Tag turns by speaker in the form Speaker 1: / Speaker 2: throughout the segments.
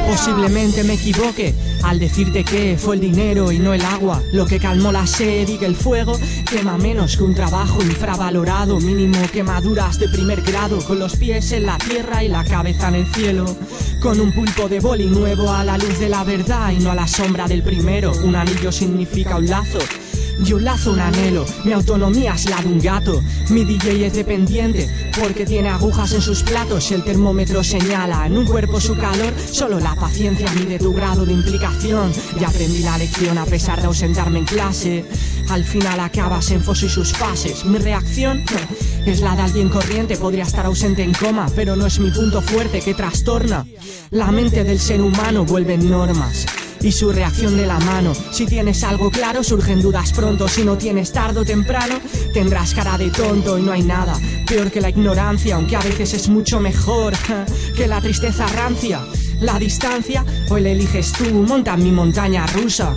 Speaker 1: Posiblemente me equivoque al decirte que fue el dinero y no el agua lo que calmó la sed, y que el fuego quema menos que un trabajo infravalorado, mínimo quemaduras de primer grado, con los pies en la tierra y la cabeza en el cielo, con un pulpo de boli nuevo a la luz de la verdad y no a la sombra del primero. Un anillo significa un lazo y un lazo un anhelo. Mi autonomía es la de un gato, mi DJ es dependiente porque tiene agujas en sus platos. El termómetro señala en un cuerpo su calor, solo la paciencia mide tu grado de implicación. Y aprendí la lección a pesar de ausentarme en clase. Al final acabas en foso y sus fases. Mi reacción es la de alguien corriente, podría estar ausente en coma, pero no es mi punto fuerte que trastorna. La mente del ser humano vuelve en normas y su reacción de la mano. Si tienes algo claro, surgen dudas pronto. Si no tienes, tarde o temprano tendrás cara de tonto. Y no hay nada peor que la ignorancia, aunque a veces es mucho mejor que la tristeza rancia. La distancia, hoy la eliges tú, monta en mi montaña rusa.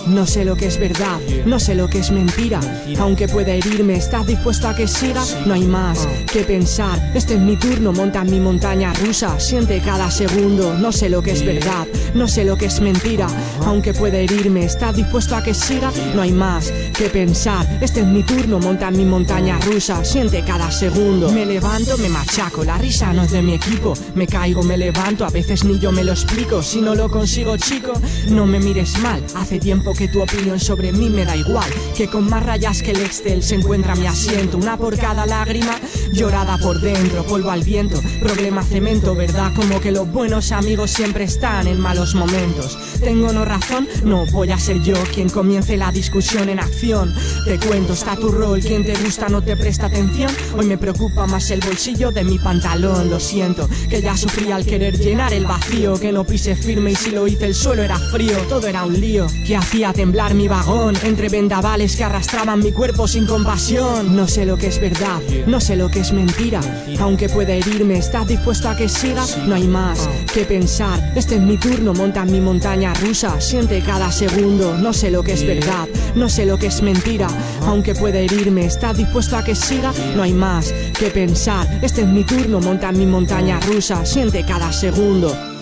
Speaker 1: No sé lo que es verdad, no sé lo que es mentira. Aunque pueda herirme, ¿estás dispuesto a que siga? No hay más que pensar, este es mi turno, monta en mi montaña rusa. Siente cada segundo, no sé lo que es verdad, no sé lo que es mentira. Aunque pueda herirme, ¿estás dispuesto a que siga? No hay más que pensar, este es mi turno, monta en mi montaña rusa. Siente cada segundo, me levanto, me machaco, la risa no es de mi equipo. Me caigo, me levanto, a veces ni yo me lo explico. Si no lo consigo, chico, no me mires mal. Hace tiempo que tu opinión sobre mí me da igual, que con más rayas que el Excel se encuentra mi asiento. Una por cada lágrima llorada por dentro, polvo al viento, problema cemento, ¿verdad? Como que los buenos amigos siempre están en malos momentos. ¿Tengo no razón? No voy a ser yo quien comience la discusión en acción. Te cuento, está tu rol, quien te gusta no te presta atención. Hoy me preocupa más el bolsillo de mi pantalón. Lo siento, que ya sufrí al querer llenar el vacío, que no pise firme y si lo hice el suelo era frío. Todo era un lío que hacía temblar mi vagón entre vendavales que arrastraban mi cuerpo sin compasión. No sé lo que es verdad, no sé lo que es mentira. Aunque pueda herirme, ¿estás dispuesto a que siga? No hay más que pensar, este es mi turno, monta en mi montaña rusa. Siente cada segundo, no sé lo que es verdad, no sé lo que es mentira. Aunque pueda herirme, ¿estás dispuesto a que siga? No hay más que pensar, este es mi turno, monta en mi montaña rusa. Siente cada segundo.